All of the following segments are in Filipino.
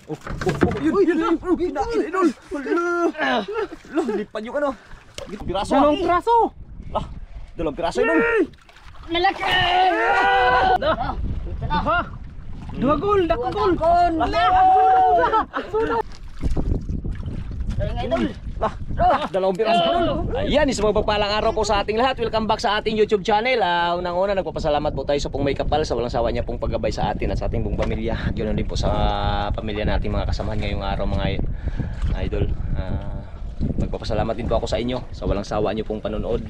Yun. Kinain, idol. Loh, lipad yung ano. Piraso. Dalawang piraso. Dalawang piraso, idol. Lalaki! Dua gol, dako gol. Dalawang piraso, idol. Ayan, isang magpagpalang araw po sa ating lahat. Welcome back sa ating YouTube channel. Unang-una, nagpapasalamat po tayo sa pong may kapal, sa walang sawa niya pong paggabay sa atin at sa ating buong pamilya. Ganoon din po sa pamilya nating mga kasamahan ngayong araw, mga idol. Nagpapasalamat din po ako sa inyo sa walang sawa niyo pong panonood.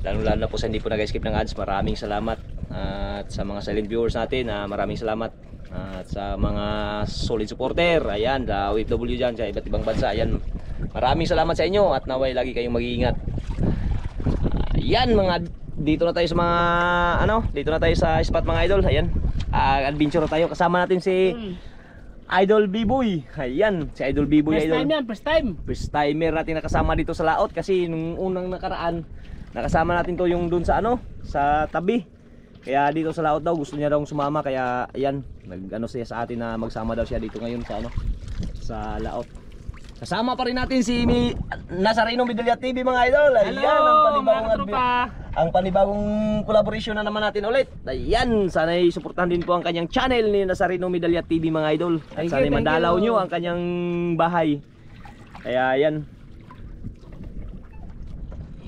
Lalo na po sa hindi po nag-skip ng ads. Maraming salamat. At sa mga silent viewers natin, maraming salamat. At sa mga solid supporter, ayan, sa OFW dyan, sa iba't ibang bansa, ayan, maraming salamat sa inyo at naway lagi kayong mag-iingat. Ayan, dito na tayo sa mga dito na tayo sa spot, mga idol. Ayan, adventure tayo. Kasama natin si Idol B-Boy. Ayan, si Idol B-Boy. First time yan, first time. First timer natin nakasama dito sa laot, kasi nung unang nakaraan nakasama natin to yung dun sa sa tabi. Kaya dito sa laot daw gusto niya daw sumama, kaya ayan, nag-ano siya sa atin na magsama daw siya dito ngayon sa sa laot. Kasama pa rin natin si Nazareno Medalya TV, mga idol. Ayan, ang panibagong collaboration na naman natin ulit. Ayan, sana'y suportahan din po ang kanyang channel ni Nazareno Medalya TV, mga idol. At sana'y mandalaw nyo ang kanyang bahay. Kaya ayan.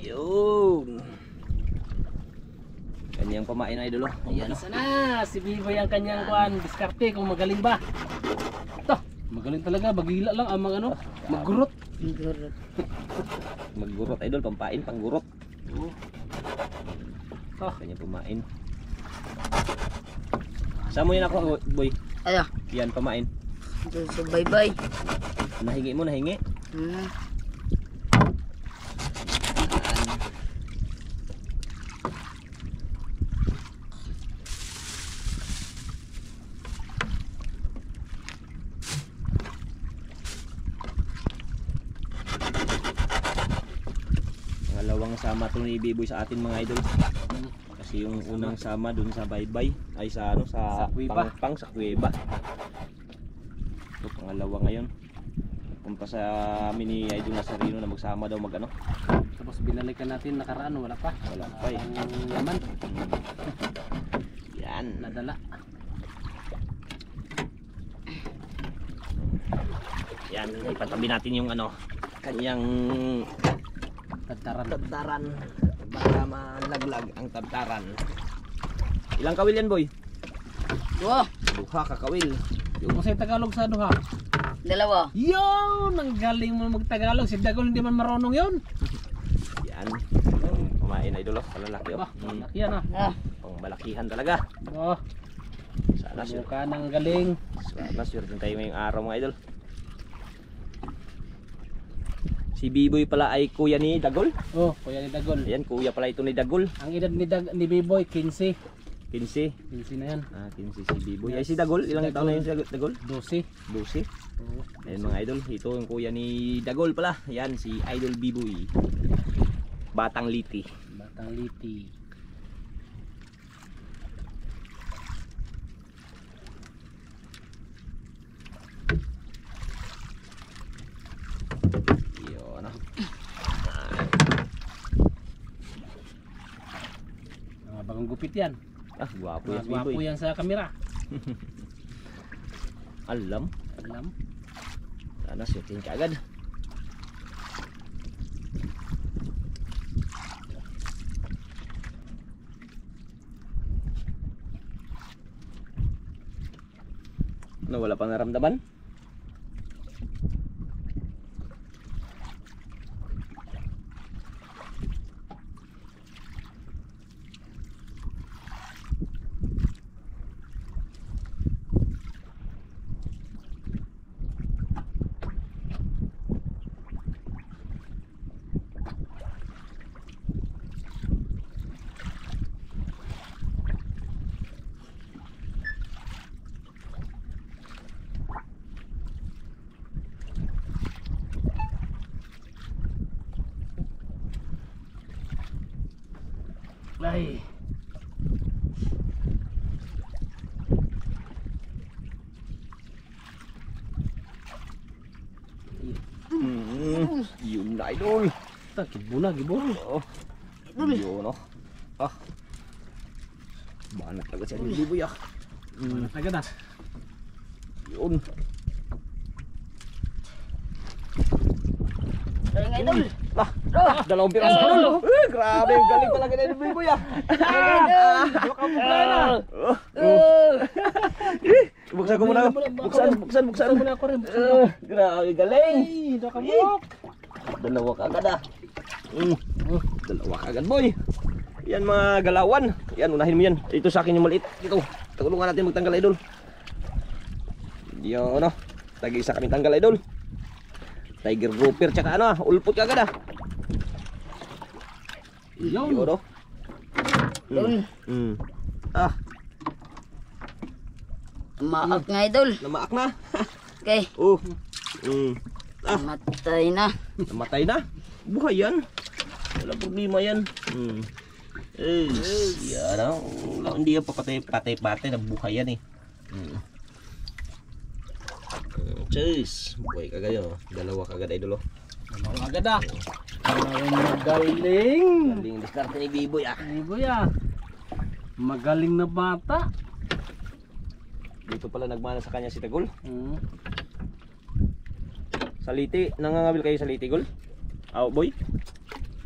Yun. Kanyang pamain, idol. Ayan, sana si Biboy ang kanyang kuan, diskarte kung magaling ba. Ito, magaling talaga, magila lang ang mga maggurot. Maggurot, idol, pampain, panggurot. Kanyang pamain. Saan mo yan ako, boy? Ayo. Yan, pamain. So bye-bye. Nahingi mo, nahingi. Pangalawang sama to ni B-Boy sa atin, mga idol. Kasi yung unang sama dun sa baybay ay sa sa kuweba. Sa kuweba. Ito pangalawa ngayon. Kung pa sa amin ni Idol Nazareno na magsama daw Tapos binalikan natin nakaraan, wala pa eh. Ang yaman. Yan, Nadala. yan, ipatabi natin yung kanyang tabtaran baka malaglag ang tabtaran. Ilang kawil yan, boy? Duha. Duha ka kawil. Kung sa Tagalog sa duha? Dalawa. Yun! Ang galing mo mag-Tagalog. Si Dagol hindi man marunong yun. Yan. Kumain, idol. Palalaki. Malaki yan Pang malakihan talaga. Sana sure. Mukha ng galing. Sana sure din tayo ngayong araw, mga idol. Si B-Boy pala ay kuya ni Dagol. Kuya ni Dagol. Ayan, kuya pala ito ni Dagol. Ang edad ni B-Boy, 15. 15. 15 na yan. 15 si B-Boy. Ay, si Dagol, ilang taon na yun si Dagol? 12. 12. Ayan, mga idol, ito yung kuya ni Dagol pala. Ayan, si Idol B-Boy. Batang Liti. Batang Liti. Bagong gupit yan. Gwapo yan, gwapo yan sa kamera. Alam. Sana shooting ka agad. Wala pang naramdaman? Ay. idol. Ta gibuna gibon. Oh. Yun, oh. Ah. Banat agad siya ni Biboy ah. Agad ah. Yun. Galing idol. Ah, dalawang piraso idol. Grabe, galing talaga ni Biboy ah. Buksan ko muna. Buksan muna ako rin. Grabe, galing. Ay, nakamok. Dalawa ka agad ah. Dalawa ka agad boy. Yan mga galawan. Yan, unahin mo yan. Ito sa akin yung maliit. Dito. Tulungan natin magtanggal idol. Yan ano. Tag-isa kami tanggal idol. Tiger grouper tsaka ano ah. Ulpot ka agad ah. Yun. Yun oh. Ah, Maak nga idol. namaak na. Okay. Oh. Matay na. Namatay na. Buhay yan. Wala problema yan. Yan oh. Hindi yan papatay-patay na buhay yan eh. Cheers. Buhay kagad yun oh. Dalawa kagad idol oh. Agad ah. Magaling. Galing diskarte ni Biboy ah. Biboy ah. Magaling na bata. Dito pala nagmana sa kanya si Tagol. Hmm. Sa Liti, nangangabil kayo sa Liti Gol? Oh boy?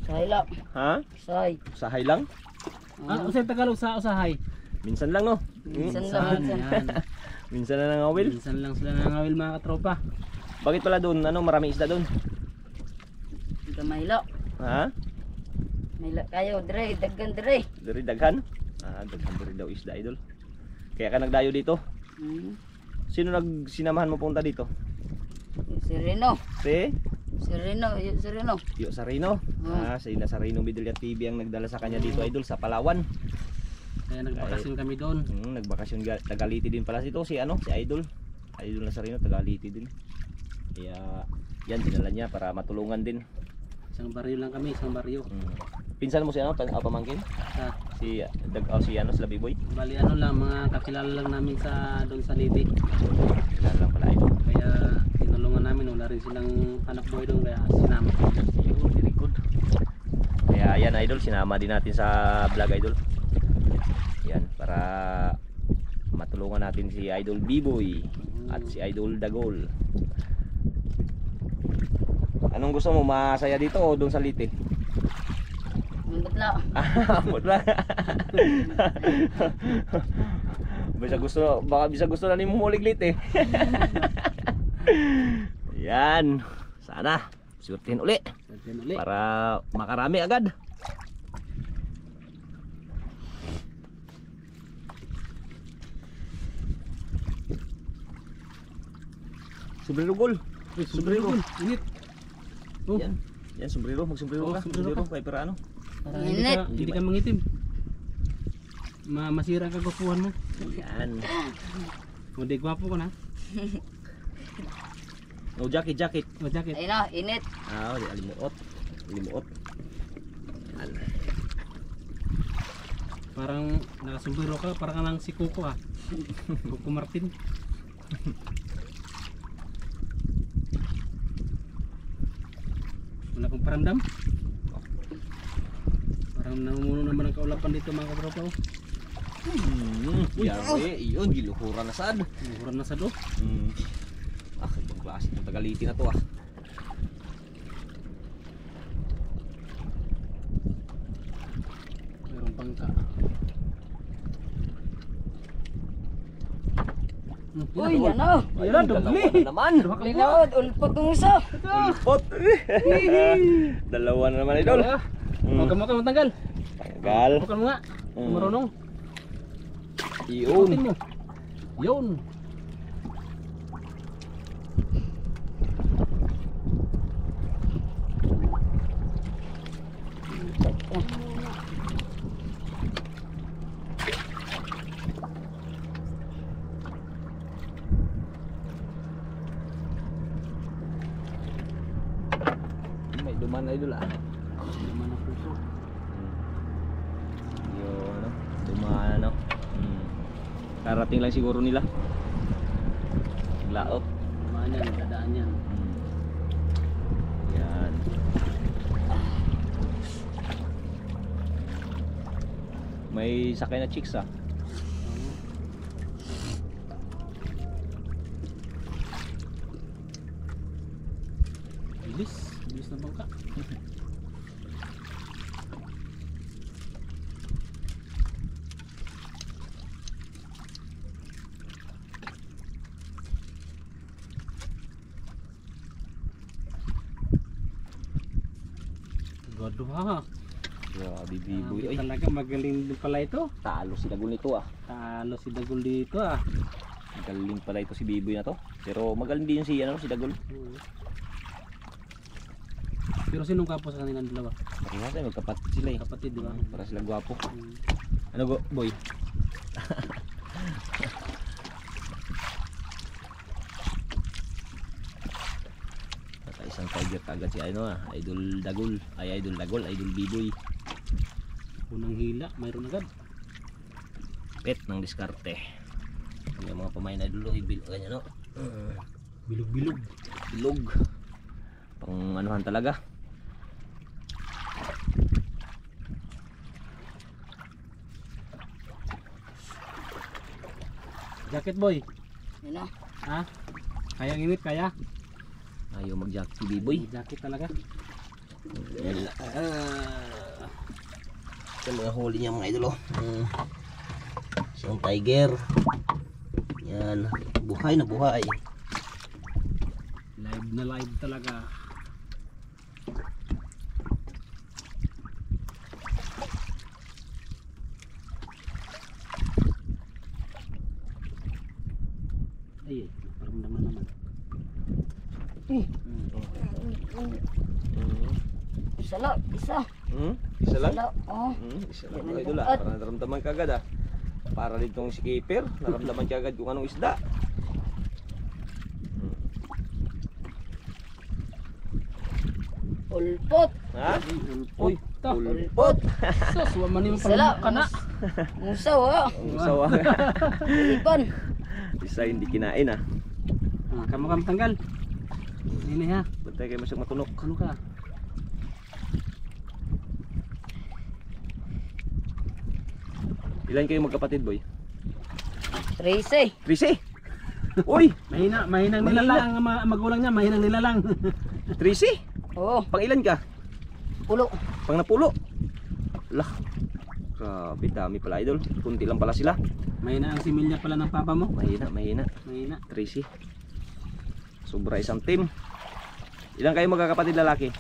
Say lang. Ha? Say. Usahay lang? Ah, usay Tagalog sa usahay. Minsan lang no? Minsan Saan lang. yan? Minsan na nangawil. Minsan lang sila nangawil mga katropa. Bakit pala doon? Ano, maraming isda doon? Ika mahilo. Ha? Mahilo kayo. Dire. Daggan dire. Dari daghan? Ah, daghan dari daw isda idol. Kaya ka nagdayo dito? Sino sinamahan mo punta dito? Si Rino. Si? Si Rino. Si Rino. Yo Sarino. Ah, si Nasarino Midilya TV ang nagdala sa kanya dito idol sa Palawan. Kaya nagbakasyon kami doon. Nagbakasyon Tagaliti din pala ito si ano, si Idol. Idol Nasarino Tagaliti din. Kaya yan dinala niya para matulungan din. Isang baryo lang kami, isang baryo. Pinsan mo si ano, pamangkin? Ah, Si si ano, si Biboy. bali ano lang, mga kakilala lang namin sa doon sa Liti. Kailan lang pala Idol. Kaya tinulungan namin, wala rin silang hanap buhay doon kaya sinama ko. Yun, very good. Kaya yan Idol, sinama din natin sa vlog Idol. Yan, para matulungan natin si Idol Biboy at si Idol Dagol. Anong gusto mo, masaya dito o doon sa Liti? Mundot lang. Amot lang. Bisa gusto na ni mumulig Liti. Yan, sana surtin uli Yan uli. para makarami agad. Sombrero Gol. Sombrero. Init. Oh, Yan. Yan, sombrero. Mag-sombrero Oh, ka. sombrero Sombrero ka. kay para ano. para Init. hindi ka mangitim. Masira ang kagustuhan mo. Yan. O di gwapo ko na. No, jacket. O jacket. Ayun na. Init. Ah, di alimuot. Alimuot. Yan. Parang nakasumbiro ka, parang ka lang si Coco ah. Coco Martin. Wala kong paramdam. Parang namumuno naman ang kaulapan dito mga katropa. Yan, yun. Giluhuran na sad. Muhuran na sa do. Ah, itong klase ng Tagaliti na to ah. Meron pang ka. Uy, yan na. Ayan, dubli. Dalawa na naman. Linod. Ulpot ng isa. Ulpot. Dalawa na naman idol. Huwag ka mo matanggal. Tanggal. Huwag ka mo nga. Marunong. Yun. Tingin mo. Yun. May duman na idol ah. Naman ang puso. Yun ano. Duman ano. Karating lang siguro nila. Laot. Naman yan, dadaan yan. Yan. May sakay na chicks ah. Bilis. Bilis na bangka. Gado ha. Grabe biboy. Ay, Talaga magaling din pala ito. talo si Dagol nito ah. Talo si Dagol dito ah. Magaling pala ito si biboy na to. Pero magaling din si ano si Dagol. Pero sinong kapos sa kanilang dalawa? Parehas ay magkapatid sila eh. Kapatid, di ba? Para sila gwapo. Ano go, boy? Isang tiger kagad si ano ah, Idol Dagol. Ay Idol Dagol, Idol Biboy. Unang hila, mayroon agad. Pet ng diskarte. Yung mga pamain na idol, ibil ganyan no. Bilog-bilog. Bilog. Pang anuhan talaga. Jacket boy. Yan na. Ha? Kaya init, kaya? Ayaw mag-jack si Biboy. Jacket talaga. Ito mga huli niya mga idol oh. Isang tiger. Yan. Buhay na buhay. Live na live talaga. Ay, paramdaman naman. Isa lang, isa. Isa lang? Isa lang. Oh. Isa lang mga idol ah. Para naramdaman ka agad ah. Para ditong si Keeper, naramdaman ka agad kung anong isda. Ulpot. Ha? Uy, Ulpot. sus, waman yung Isa lang. ka na. Musaw ah. Ang usawa. Ipan. Isa hindi kinain ah. Kamu tanggal. Ini ha. Bantay kayo masyang matunok. Ano ka? Ilan kayo magkapatid boy? Tracy. 13. Uy! Mahinang nilalang ang magulang niya, mahinang nilalang. 13? Oo. Pang ilan ka? Pulo. Pang napulo? Lah. Grabe dami pala idol. Kunti lang pala sila. Mahina ang similya pala ng papa mo. Mahina. Mahina. 13. Sobra isang team. Ilan kayo magkakapatid lalaki?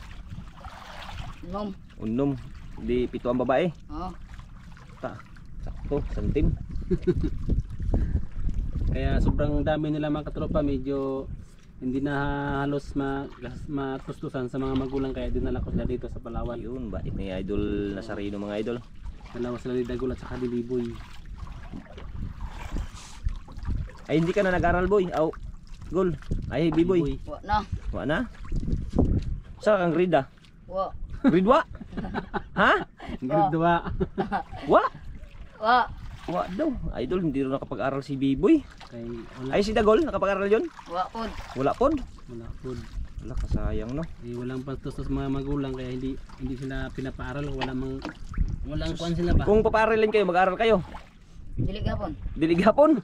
Nom. Unom. Hindi 7 ang babae. Oh. Sakto, isang team. Kaya sobrang dami nila mga katropa, medyo hindi na halos matustusan sa mga magulang, kaya dinala ko sila dito sa Palawan. Yun, bait ni Idol Nazareno mga idol. Dalawa sila ni Dagol at saka ni Biboy. Ay hindi ka na nag-aral boy. Aw, Gol. Ay Biboy. Wa na. Wa na? Sa kang grade ah? Wa. Grade wa? Ha? Grade 2. Wa? Wa. Wa daw. Idol, hindi rin nakapag-aral si Biboy. Kay wala, Ay si Dagol, nakapag-aral yun? Wa pod. Wala pon. wala food. Wala, kasayang no. Eh, walang pastos sa mga magulang, kaya hindi sila pinapaaral, walang kuan sila ba? Kung papaaralin kayo, mag-aral kayo. Dili gapon. Dili gapon.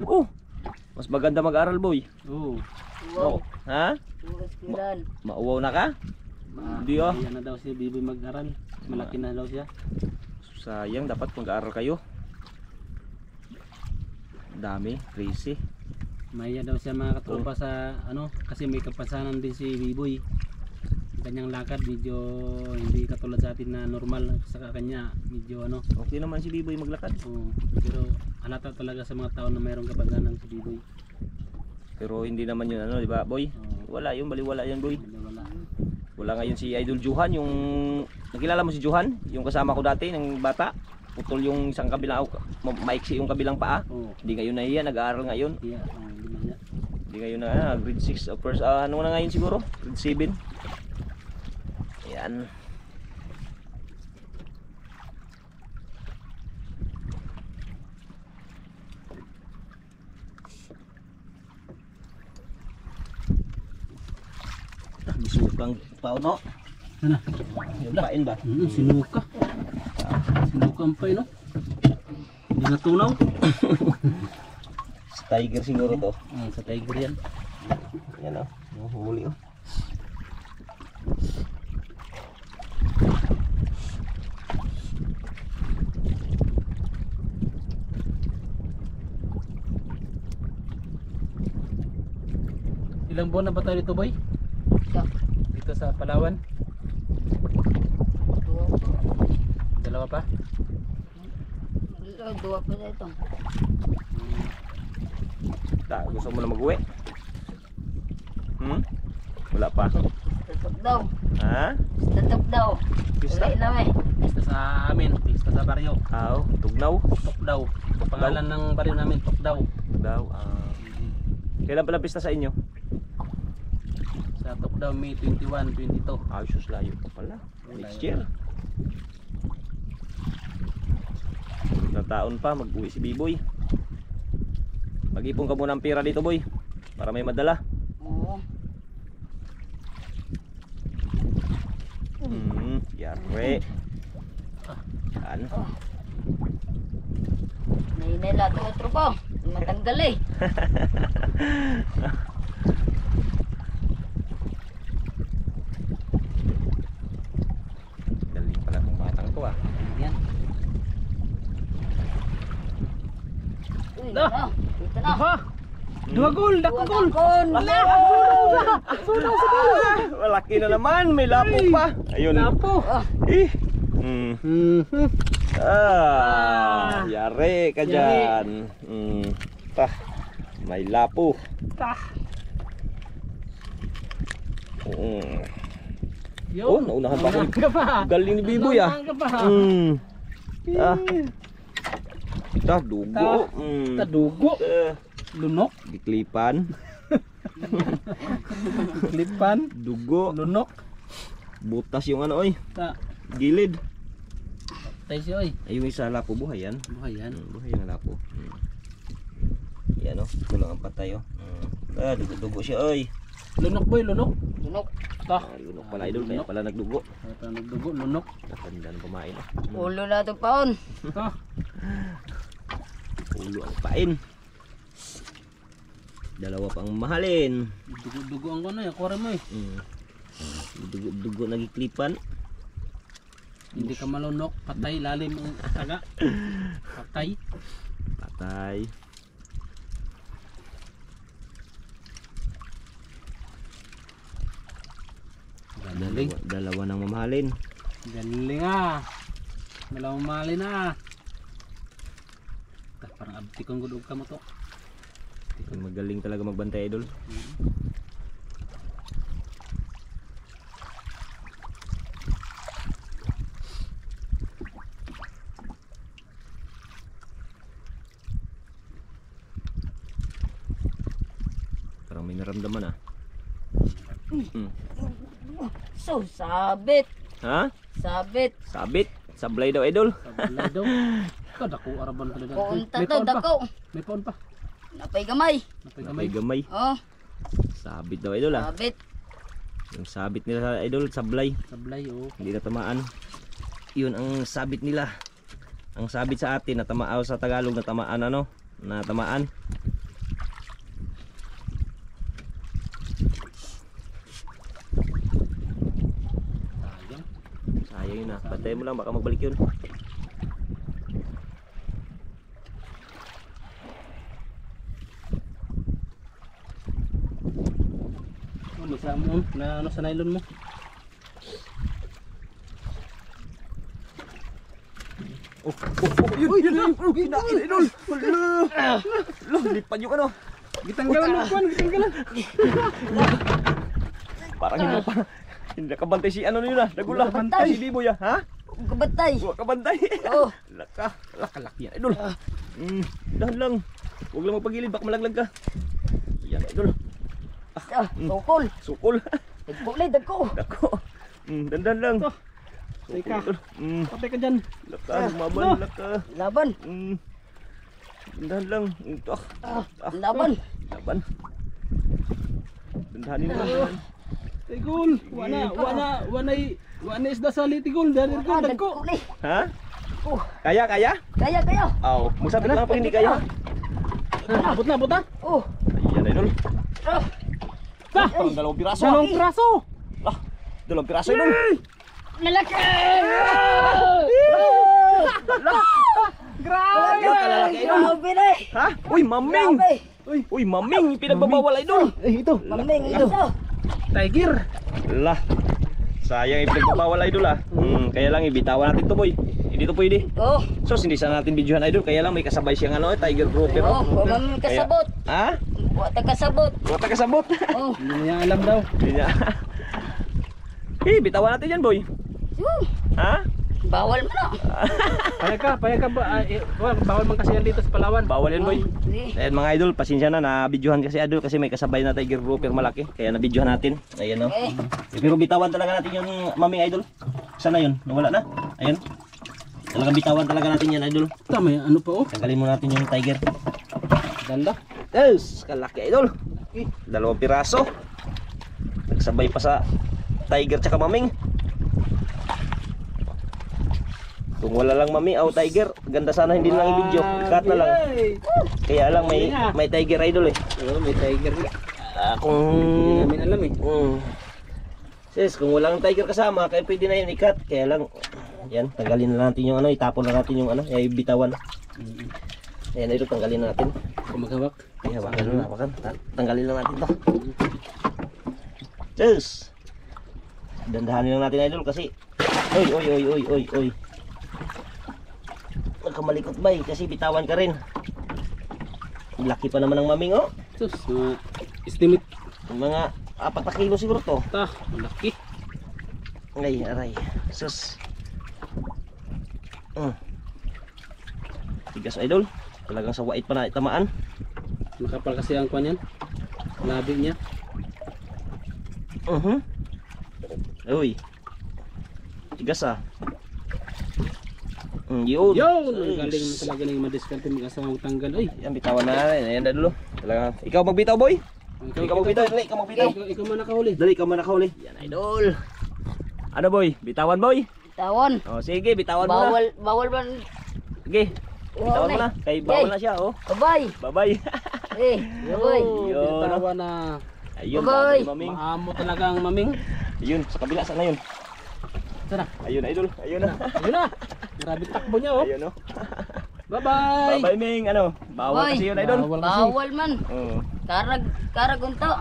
Oh. Mas maganda mag-aral boy. Oo. Wow. Ha? Puro skilan. Mauwaw na ka? Hindi ah. Kaya na daw si Biboy mag-aral. Malaki na daw siya. Sayang, dapat mag-aral kayo. Dami, crazy. Maya daw siya mga katropa sa ano, kasi may kapansanan din si Biboy. Ang kanyang lakad medyo hindi katulad sa atin na normal, sa kanya medyo ano. Okay naman si Biboy maglakad. Pero halata talaga sa mga tao na mayroong kapansanan si Biboy. Pero hindi naman yun ano, di ba boy? Wala yun, baliwala yan boy. Wala. Wala ngayon si Idol Johan, yung nakilala mo si Johan, yung kasama ko dati ng bata. Putol yung isang kabilang, maiksi yung kabilang paa. Hindi ngayon na iyan, nag-aaral ngayon. Yeah, hindi man niya. Hindi ngayon na, grade 6 first, ano na ngayon siguro? Grade 7. Ayan. Bisukang pao no? Ano? Yung pain ba? Sinuka. Sinuka ang pay, no? Hindi natunaw. Sa tiger siguro to. Sa tiger yan. Yan o. Huli o. Ilang buwan na ba tayo dito, boy? Siya. Dito sa Palawan? Dalawa pa? Dua pa sa ito. Gusto mo na mag-uwi? Wala pa. Tatok daw. Ha? Tatok daw. Pista? Uli namin. Pista sa amin, pista sa baryo. Aw, tugnaw. Tokdaw. Pangalan ng baryo namin, Tokdaw. Daw. Kailan pala pista sa inyo? Sa Tokdaw, May 21, 22. Ay, sus, layo pa pala. Next year. Na taon pa, mag-uwi si B-Boy. Mag-ipon ka muna ng pera dito, boy. Para may madala. Oo. Yare. Yan. Nainila ito otro ko. Matanggal eh. Galing pala itong batang to ah. Yan. Uy, Dah. ano? Dito na. Dua gol, dako gol. Malaki na naman, may lapo pa. Ayun. Lapo. Eh. Yare ka dyan. May lapo. Oh, naunahan pa ako. Galing ni Biboy ah. Dugo. Tadugo. Lunok. Diklipan. Klipan. Dugo. Lunok. Butas yung ano oy. Ta. Gilid. Tay siya oy. Ayun isa lapo buhay yan. Buhay yan. Buhay na lapo. Yan o. Kulang ang patay o. Dugo-dugo siya oy. Lunok boy, lunok. Lunok. Ta. Lunok pala idol. Kaya pala nagdugo. Ito nagdugo, lunok. Natanda ng pamain ah. Ulo na ito paon. Ta. Ulo ang pain. Dalawa pang mahalin. Dugo-dugo ang ano, yakore mo eh. Dugo nagiklipan. Hindi ka malunok, patay, lalim ang taga. Patay. Patay. Galing. Dalawa ng mamahalin. Galing ah. Dalawang mali na. Parang abti kong gudog ka mo to. Magaling talaga magbantay idol. Parang may naramdaman ah. So, sabit. Ha? Sabit. Sabit. Sablay daw idol. Sablay daw. Ikaw dako araban ka na. Kunta to, dako. May paon pa. Napay gamay. Napay May gamay. gamay. Oh, Sabit daw idol ah. sabit. Yung sabit nila sa idol, sablay. Sablay oh. Hindi na tamaan. Yun ang sabit nila. Ang sabit sa atin na tamaan sa Tagalog na tamaan ano? Na tamaan. Sayang. Sayang yun ah. Bantayan mo lang baka magbalik yun. Ano sa mo? Na ano sa nylon mo? Kinain idol. Lo, lipan yung ano. Gitanggalan mo kuan, gitanggalan. Parang hindi pa. Hindi nakabantay si ano yun ah. Nagula. Nakabantay. Si Biboy ah. Ha? Kabatay. Huwag kabantay. Oh, Laki yan idol. Dahan lang. Huwag lang magpagilid baka malaglag ka. Yan idol. tukol. Sukol. Dagkulay, dagko. Dako. Dandan lang. Teka. Patay ka dyan. Laka, lumaban, laka. Laban. Dandan lang. Laban. Laban. Dandanin na lang. Tigol. Wana isda sa litigol. Dari ko dagko. Dagkulay. Ha? Kaya, kaya? Kaya. Oh, musapit lang pag hindi kaya. Abot na, abot na. Oh. Ayan, idol. Ah. Bah! Parang dalawang piraso. Dalawang piraso. Ah, dalawang piraso, idol. Lalaki! Grabe! Kalalaki, idol. Grabe na eh. Ha? Uy, maming! Grabe. Uy, maming! Pinagbabawal, idol. Ito. Maming ito. Tiger. Lah. Sayang ipinagbabawal, idol ah. Kaya lang ibitawan natin to, boy. Hindi to pwede. Oh. So, hindi sana natin videohan, idol. Kaya lang may kasabay siyang ano, tiger grouper. Oh, maming kasabot. Ha? Wata kasabot. Wata kasabot. Oh. Hindi niya alam daw. Hindi niya. Bitawan natin yan, boy. Ha? Bawal mo na. Payag ka ba? Bawal man kasi yan dito sa Palawan. Bawal yan, boy. Sige. Ayan mga idol, pasensya na videohan kasi idol kasi may kasabay na tiger grouper malaki. Kaya na-videohan natin. Ayan o. Okay. Pero bitawan talaga natin yung maming idol. Sana yun? Nawala na. Ayan. Talagang bitawan talaga natin yan, idol. Ito, may ano pa oh. Tanggalin mo natin yung tiger. Ganda. Yes, kalaki idol. Dalawang piraso. Nagsabay pa sa tiger tsaka maming. Kung wala lang maming o tiger, ganda sana hindi lang i-video. Cut na lang. Kaya lang may tiger idol eh. Oo, may tiger. Kung Hindi namin alam eh. Sis, kung walang tiger kasama, kaya pwede na yun i-cut. Kaya lang, yan, tanggalin na natin yung ano, itapon na natin yung ano, yung bitawan. Ayan, ito tanggalin na natin. Kung maghawak. Ay, hawakan na, hawakan. Tanggalin na natin to. Sis! Dandahanin lang natin idol kasi, oy. Nagkamalikot ba eh, kasi bitawan ka rin. Laki pa naman ng maming oh. Sus, mga estimate. Mga 4 na kilo siguro to. Ta, laki. Ay, aray. Sus. Tigas idol. Talagang sa wait pa na itamaan. Makapal kasi ang kwan yan. Labi niya. Uy. Tigas ah. Yun. Yun! Ang galing mo talaga ng madiskarte mag-asawang tanggal. Ay, Yan, bitawan na natin. Ayan, idol. Talagang, ikaw magbitaw boy. Ikaw magbitaw. Dali, ikaw magbitaw. ikaw man nakahuli. Dali, ikaw man nakahuli. Yan, idol. Ano boy? Bitawan boy? Tawon. Oh, sige, bitawan mo na. Bawal man. Sige. Bitawan mo na. Kay bawal na siya, oh. Bye-bye. Bye-bye. Eh, bye-bye. Yun. Bitawa na. Ayun, Bye-bye. maming. Maamo talaga ang maming. Ayun, sa kabila, sana yun. Sana. Ayun, idol. Ayun na. Ayun na. Grabe takbo niya oh. Ayun, oh. Bye-bye. Bye-bye, Ming. Ano? Bawal Bye. kasi yun, idol. Bawal kasi. Bawal man. Oo. Karag unto.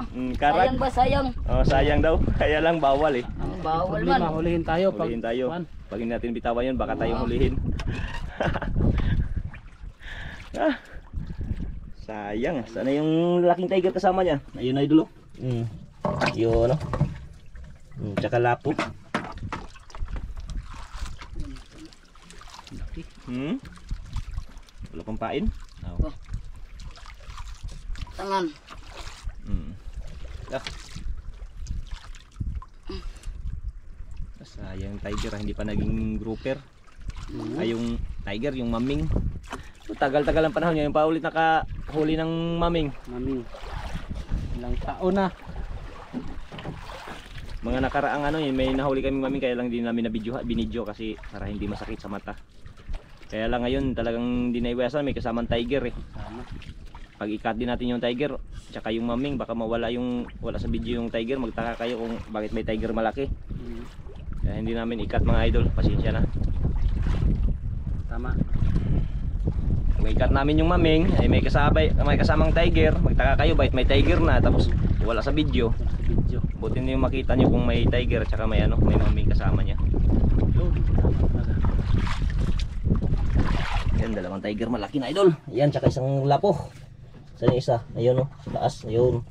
Karag. Sayang ba sayang? Oh, sayang daw. Kaya lang bawal eh. Ang bawal Problema, man. hulihin tayo. Hulihin tayo. Kwan. Pag hindi natin bitawan yun, baka tayong hulihin. Sayang. Sana yung laking tiger kasama niya. Ayun na idol. Yun, no? Tsaka lapo. Wala pang pain? Oh. Tangan. Sayang tiger, hindi pa naging grouper. Ay yung tiger, yung maming. Tagal-tagal ang panahon niya, yung paulit nakahuli ng maming. Maming. Ilang taon na. Mga nakaraang ano, may nahuli kami maming kaya lang din namin binidyo kasi para hindi masakit sa mata. Kaya lang ngayon talagang hindi naiwasan, may kasamang tiger eh. Tama. Pag i-cut din natin yung tiger, tsaka yung maming, baka wala sa video yung tiger, magtaka kayo kung bakit may tiger malaki. Kaya hindi namin i-cut mga idol, pasensya na. Tama. Kung i-cut namin yung maming, ay may kasamang tiger, magtaka kayo bakit may tiger na, tapos wala sa video. Sa video. Buti niyo makita niyo kung may tiger tsaka may maming kasama niya. Yan, dalawang tiger malaki na idol. Yan, tsaka isang lapo. Saan yung isa? Ayun, sa taas. Ayun.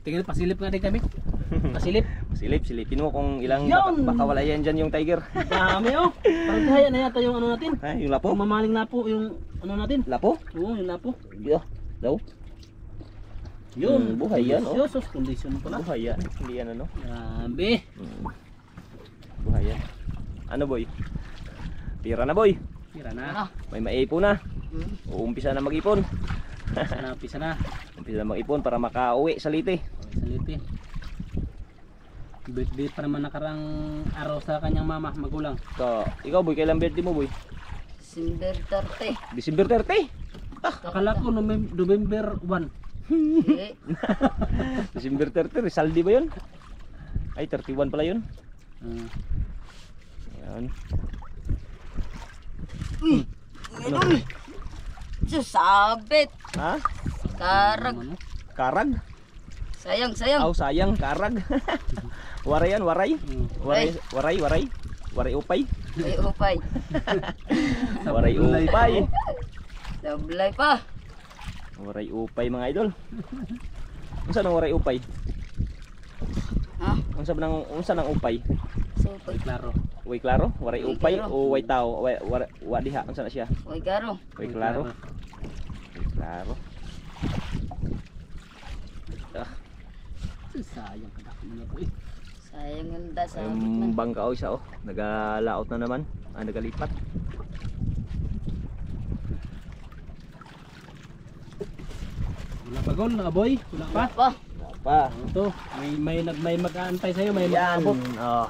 Tingnan, pasilip nga din kami. Pasilip. Silipin mo kung ilang Yun! baka wala yan dyan yung tiger. Dami oh. Parang kaya na yata yung ano natin. Ha, yung lapo? Mamaling na po yung ano natin. Lapo? Oo, yung lapo. Yeah, daw. Yun. Buhay yan, oh. Sus, condition pala. Buhay yan. Hindi yan ano. Grabe. Buhay yan. Ano boy? Pira na boy. Tira na. May maipon na. Uumpisa na mag-ipon. Pisa na. Umpisa na mag-ipon para makauwi sa liti. Okay, saliti. Birthday pa naman nakarang araw sa kanyang mama, magulang. Ikaw boy, kailan birthday mo boy? December 30. December 30? Akala ko November 1. Hindi. December 30, Rizaldi ba yun? Ay, 31 pala yun. Ayan. Idol. Susabit. Ha? Karag. Karag? Sayang, sayang. Aw, sayang, karag. Waray yan, waray. Waray, waray, waray. Waray upay. Ay, upay. Waray upay. Sablay pa. Waray upay mga idol. Unsa nang waray upay? Ha? Unsa nang upay? Supay. Klaro. Way klaro? Waray Way upay klaro. o way tao? Wa diha, unsa na siya? Uy, karo. Way klaro. Way klaro. Sayang kada ko na to eh. Sayang ganda sa Yung bangka o isa oh, nagalaot na naman. Nagalipat. Wala pa gol, boy. Wala pa. pa. Pa. Ito, may mag-aantay sa'yo, may Yan. mag-aabot. Oh.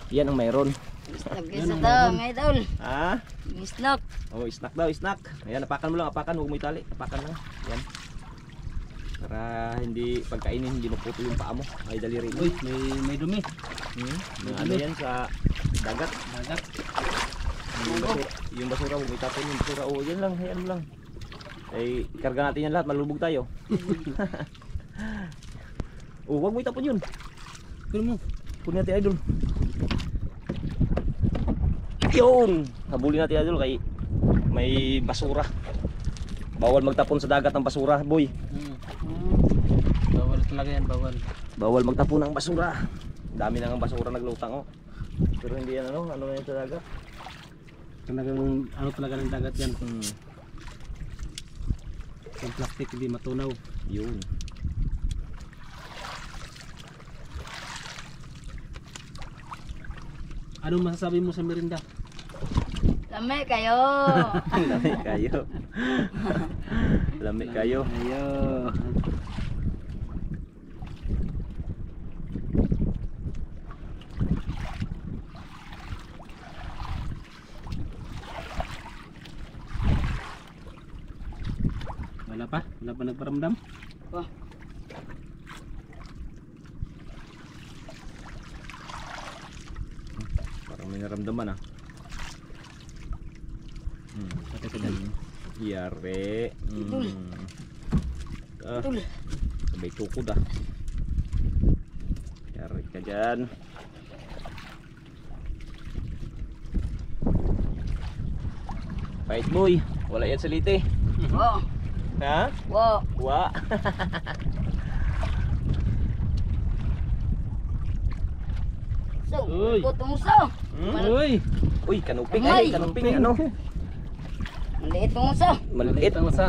Yan ang mayroon. Isnak isa daw, may idol. Ha? Isnak. Oh, snack daw, snack. Ayan, apakan mo lang, apakan, huwag mo itali. Apakan lang. Yan. Para hindi pagkainin, hindi maputo yung paa mo. Ay, daliri mo. Uy, may dumi. Ano yan sa dagat? Dagat. Yung basura, huwag mo itapon yung basura. Oh, yan lang, yan mo lang. Ay, karga natin yan lahat, malulubog tayo. Oh, huwag mo itapon yun. Kunin mo. Kunin natin idol. Yun! Habulin natin idol kay may basura. Bawal magtapon sa dagat ng basura, boy. Bawal talaga yan, bawal. Bawal magtapon ng basura. Dami na ng basura naglutang oh. Pero hindi yan ano na yan sa dagat. Talagang ano talaga ng dagat yan. Yung plastic hindi matunaw. Yun. Anong masasabi mo sa merinda? Lame kayo. Lami kayo. Lami kayo. Ayo. Wala pa? Wala pa nagparamdam? Pa. Parang may naramdaman ah. Pati ka dyan. Yare. Idol. Sabay tukod ah. Yare ka dyan. Pait boy. Wala yan sa lite. Wow. Ha? Wow. Wa. So, Uy. putong sa. Uy! Uy, kanuping Kamay. ay, kanuping ano? Maliit mong sa. Maliit. Ang sa.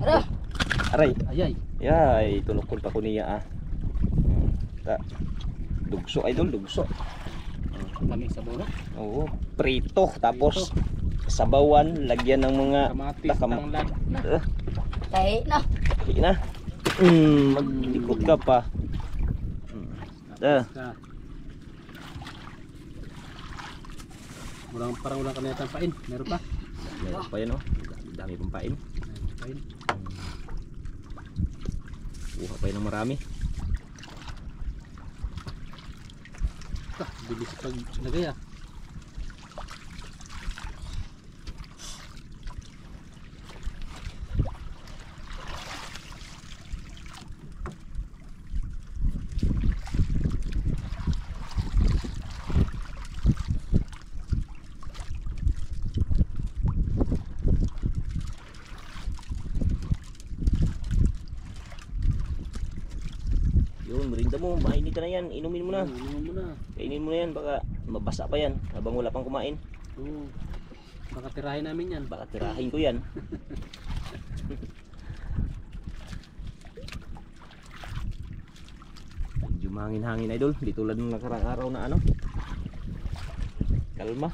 Ano? Aray. Ayay. Yay, tunukol pa ko niya ah. Ta. Dugso idol, dugso. Lamig sa bulo. Oo, prito tapos sabawan, lagyan ng mga Kamatis, takam- tanglad. Tahi na. Hindi na. Magtikot ka pa. Ka. Parang wala kanina tayong pain. Meron pa? Meron pa yan oh. Dami pang pain. Meron pain. Kuha pa yun ng marami. Bilis pag lagay ah. Yun, merinda mo, mainit na yan. Inumin mo na. Inumin mo na. Kainin mo na yan, baka mabasa pa yan habang wala pang kumain. Oo. Baka tirahin namin yan. Baka tirahin ko yan. Medyo mahangin-hangin idol, di tulad ng nakarang araw na ano. Kalma.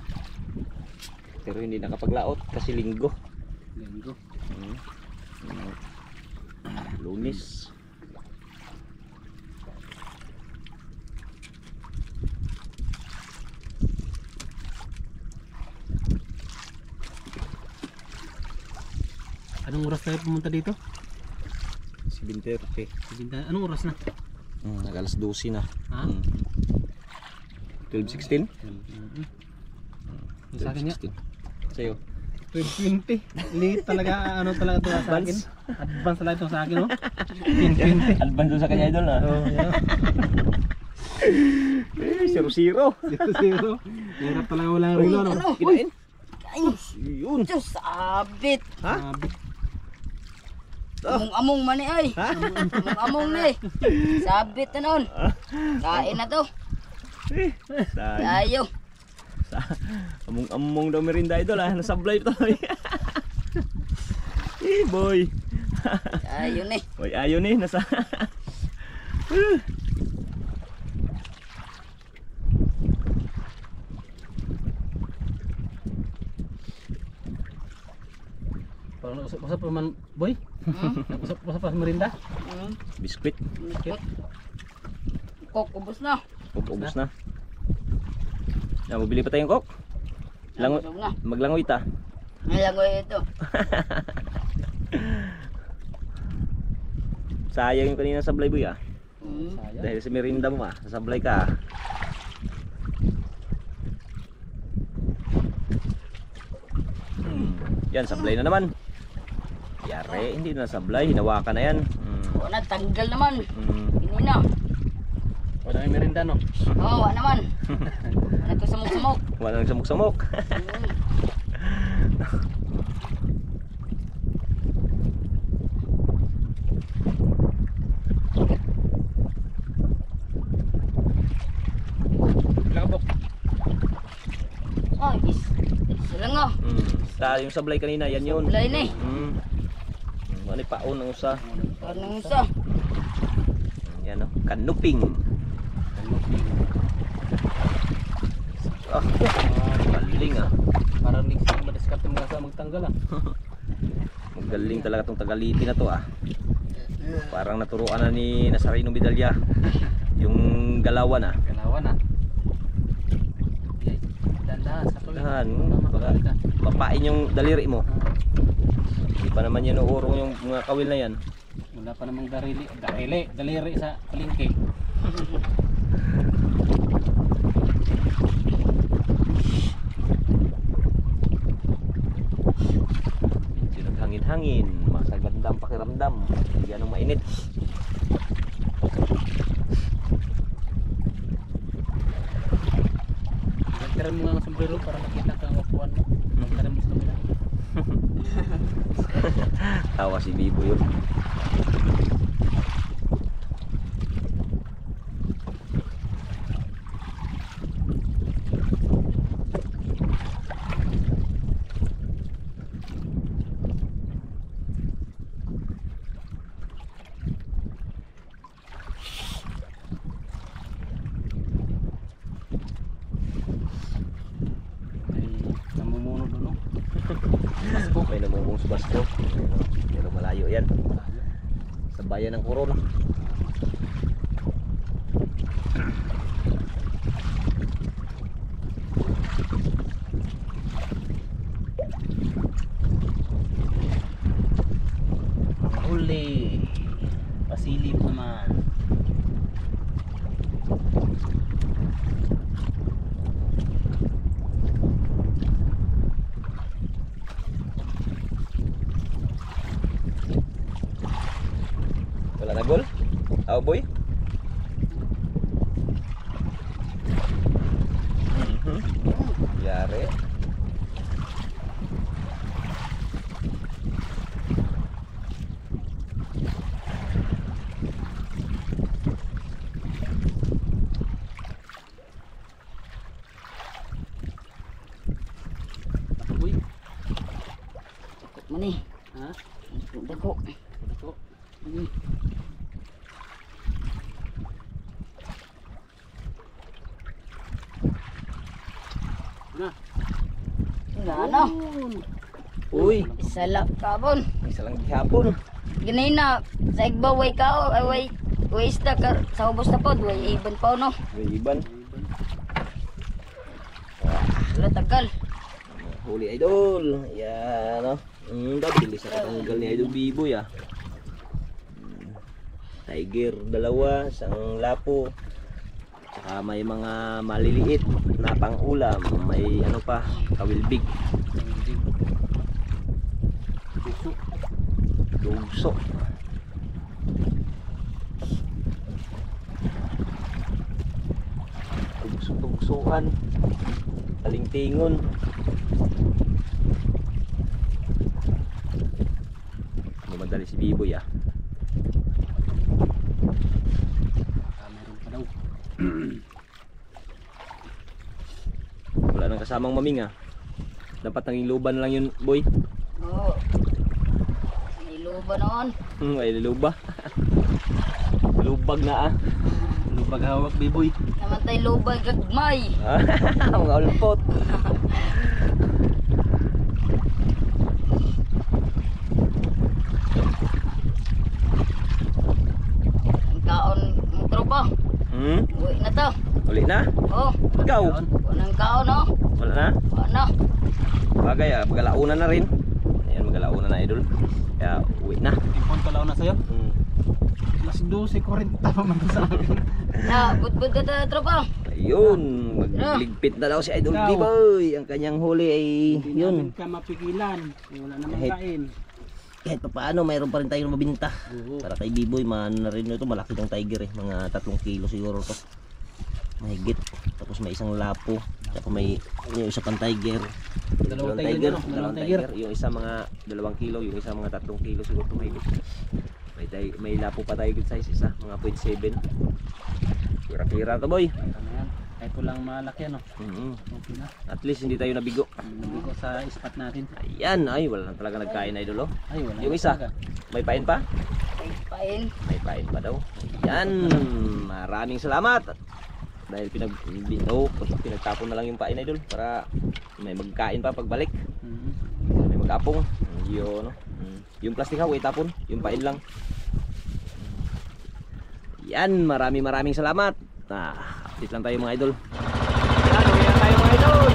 Pero hindi nakapaglaot kasi linggo. Linggo. Lunis. Anong oras tayo pumunta dito? 7:30. Anong oras na? Nag-alas 12 na. Ha? 12:16? Sa akin nga. 12:16. Sa'yo. 12:20. Late talaga, ano talaga ito sa akin. Advance talaga ito sa akin, no? 10:20. Advance doon sa kanya idol na. Oo, yan. 0-0. 0-0. Hirap talaga walang relo, no? Ano? Kinain? Ay, Yun. Diyos, sabit. Ha? Among-among man eh ay. Ha? Among-among na eh. Sabit na noon. Kain na to. Sayang. Ayaw. Among-among daw merinda idol ah. Nasablay pa tayo. Boy. Ayaw na eh. Boy, ayaw ni. Nasa... Parang usap pa man, boy. Usap pa sa merinda. Biskuit. Kok, ubos na. Ubus na. Mabili pa tayong kok. Ubos na. Maglangoy ta. Nilangoy ito. Sayang yung kanina sablay boy ah. Sayang. Dahil sa merinda mo ah. Sablay ka. Yan, sablay na naman. Yare, hindi na sablay. Hinawakan na yan. Wala, tanggal naman. Ini na. Wala may merinda, no? Oo, wala naman. Nagkasamok-samok. Wala nang samok-samok. Ilang kabok? Ay, isa lang ah. Yung sablay kanina, yan yun. Wala yun eh. Ano paon ang usa. Anong isa? Yan o, kanuping. Ah, galing ah. Parang next time madiskarte mo sa magtanggal, ah. Magaling talaga tong Tagaliti na to ah. Parang naturuan na ni Nazareno Medalya. Yung galawan ah. Galawan, ah. Dandahan sa tuloy. Dahan, mapain yung daliri mo. Hindi pa naman yan uurong yung mga kawil na yan. Wala pa namang daliri sa palengke. Medyo naghangin-hangin, masagandang pakiramdam. Hindi anong mainit. Magkaroon mo nga ng sombrero para makita kang wapuan mo. Magkaroon mo sa kamila. Tawa si Bibo yun. Ay, namumuno doon, no? May namumong sa basko. Pero malayo yan. Sa bayan ng Coron. Huli. Pasilip naman. Wala na gol? Tao boy? Yari. Uy. Mani, Ha? dako. Ito. Na. Nga ano? Uy, Isa lang kabon. isa lang gihapon. Ganina, sa igbaw way kao, ay way isda ka sa ubos na pod, way ibon pa no. Iban. Wala tagal. Huli idol. Yan oh. Dabilis sa katanggal ni Idol Biboy ah. Tiger, dalawa, isang lapo. Saka may mga maliliit na pang-ulam. May ano pa, kawilbig. Dugso. Tugsuan. Talingtingon. Madali si Biboy ah. Meron pa daw. Wala nang kasamang maming ah. Dapat nanging luban lang yun, boy. Oo. May luba noon. Ay luba. Lubag na ah. Lubag hawak Biboy. Namantay luba gagmay. Mga ulpot. Ang kaon ng tropa. Uwi na to. Uli na? Oh. Ikaw? Unang kaon oh. Wala na? Ano? Bagay ah, magalauna na rin. Ayan, magalauna na idol. Kaya uwi na. Impon pala na sa'yo. Mas 12:40 pa man sa akin. Na, budbud ka ta tropa. Ayun, magligpit na daw si Idol Ikaw. Biboy. Ang kanyang huli ay Hindi yun. namin ka mapigilan. Wala namang Kahit- kain. Kahit pa paano, mayroon pa rin tayong mabinta. Oo. Para kay Biboy, maano na rin ito. Malaki ng tiger eh. Mga 3 kilo siguro to. Mahigit. Tapos may isang lapo. Tapos may yung isa pang tiger. Dalawang tiger, no? Dalawang Dalawang tiger. tiger. Yung isa mga 2 kilo. Yung isa mga 3 kilo siguro to mahigit. May lapo pa tiger size isa. Mga 0.7. Kira-kira to boy. Ano yan? Kahit walang malaki ano. Okay na. At least hindi tayo nabigo. Nabi ko sa spot natin. Ayan. Ay, wala na talaga nagkain idol oh. Ay wala. Yung isa, may pain pa? Ay, pain. May pain pa daw. Yan. Maraming salamat. Dahil pinagtapon na lang yung pain idol para may magkain pa pagbalik. May magapong. Yun, no? Yung plastic ha, tapon. Yung pain lang. Yan. Maraming salamat. Update lang tayo mga idol. Yan. Uwi na tayo mga idol.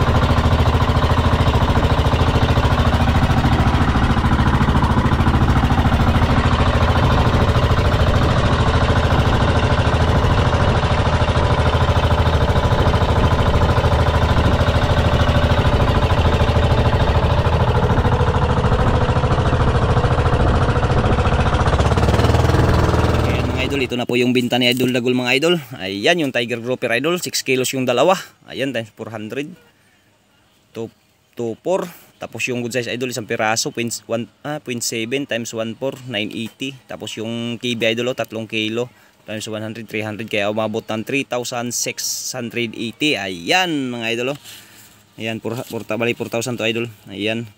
Ito na po yung binta ni Idol Dagol mga idol. Ayan yung Tiger Grouper idol. 6 kilos yung dalawa. Ayan times 400. 2.4. Tapos yung good size idol isang piraso. 0.7 times 1.4. 980. Tapos yung KB idol 3 kilo. Times 100. 300. Kaya umabot ng 3,680. Ayan mga idol. Ayan. Bali 4,000 to idol. Ayan.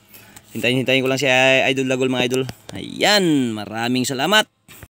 Hintayin ko lang si Idol Dagol mga idol. Ayan. Maraming salamat.